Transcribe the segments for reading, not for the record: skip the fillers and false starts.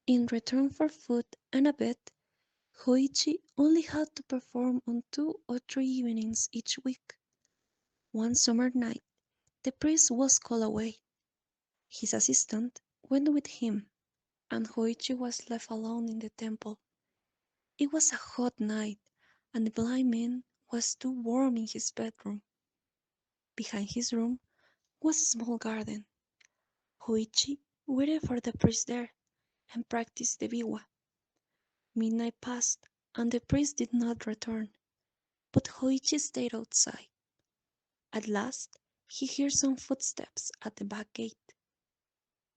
In return for food and a bed, Hoichi only had to perform on 2 or 3 evenings each week. One summer night, the priest was called away. His assistant went with him, and Hoichi was left alone in the temple. It was a hot night, and the blind man was too warm in his bedroom. Behind his room was a small garden. Hoichi waited for the priest there and practiced the biwa. Midnight passed, and the priest did not return, but Hoichi stayed outside. At last he heard some footsteps at the back gate.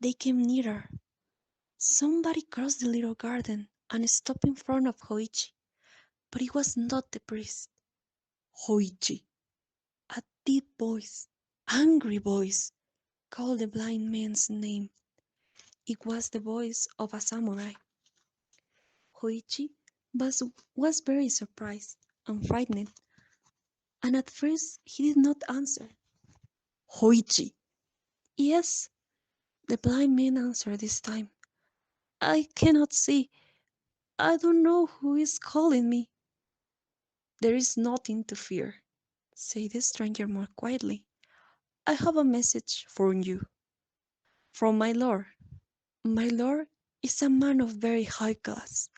They came nearer. Somebody crossed the little garden and stopped in front of Hoichi, but it was not the priest. Hoichi! A deep voice, angry voice, called the blind man's name. It was the voice of a samurai. Hoichi was very surprised and frightened, and at first he did not answer. Hoichi! Yes, the blind man answered this time. I cannot see. I don't know who is calling me. There is nothing to fear, said the stranger more quietly. I have a message for you. From my lord. My lord is a man of very high class,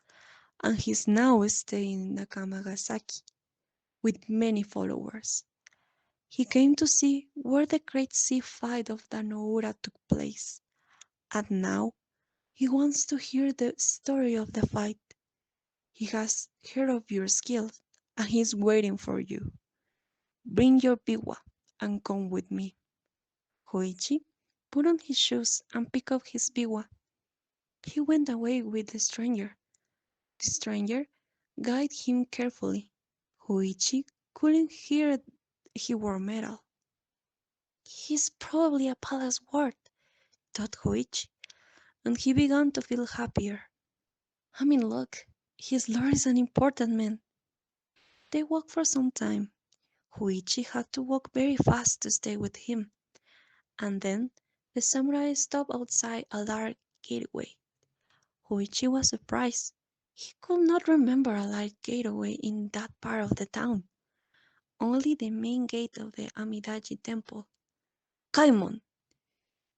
and he is now staying in Nakamasaki with many followers. He came to see where the great sea fight of the Noura took place, and now he wants to hear the story of the fight. He has heard of your skill, and he is waiting for you. Bring your biwa and come with me. Hoichi put on his shoes and picked up his biwa. He went away with the stranger. The stranger guided him carefully. Hoichi couldn't hear he wore metal. He's probably a palace ward, thought Hoichi, and he began to feel happier. I mean, look, his lord is an important man. They walked for some time. Hoichi had to walk very fast to stay with him, and then the samurai stopped outside a large gateway. Hoichi was surprised. He could not remember a large gateway in that part of the town, only the main gate of the Amidaji temple. Kaimon!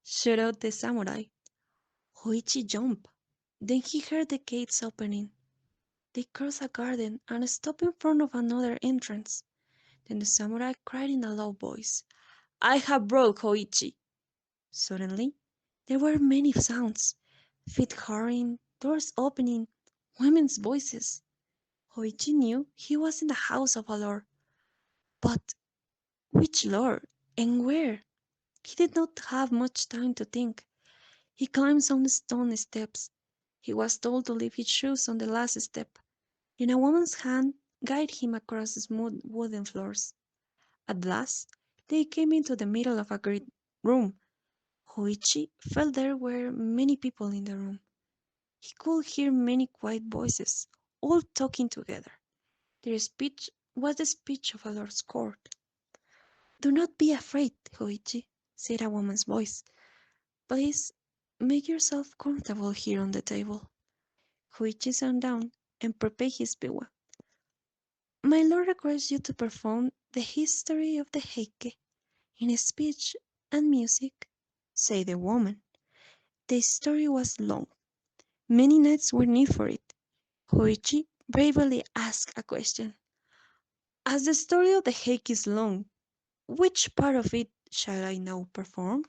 Shouted out the samurai. Hoichi jumped. Then he heard the gates opening. They crossed a garden and stopped in front of another entrance. Then the samurai cried in a low voice, I have brought Hoichi. Suddenly, there were many sounds, feet hurrying, doors opening, women's voices. Hoichi knew he was in the house of a lord. But which lord? And where? He did not have much time to think. He climbed some stone steps. He was told to leave his shoes on the last step. Then a woman's hand guided him across the smooth wooden floors. At last, they came into the middle of a great room. Hoichi felt there were many people in the room. He could hear many quiet voices, all talking together. Their speech was the speech of a lord's court. Do not be afraid, Hoichi, said a woman's voice. Please make yourself comfortable here on the table. Hoichi sat down and prepared his biwa. My lord requires you to perform the history of the heike in speech and music, said the woman. The story was long. Many nights were needed for it. Hoichi bravely asked a question. As the story of the heike is long, which part of it shall I now perform?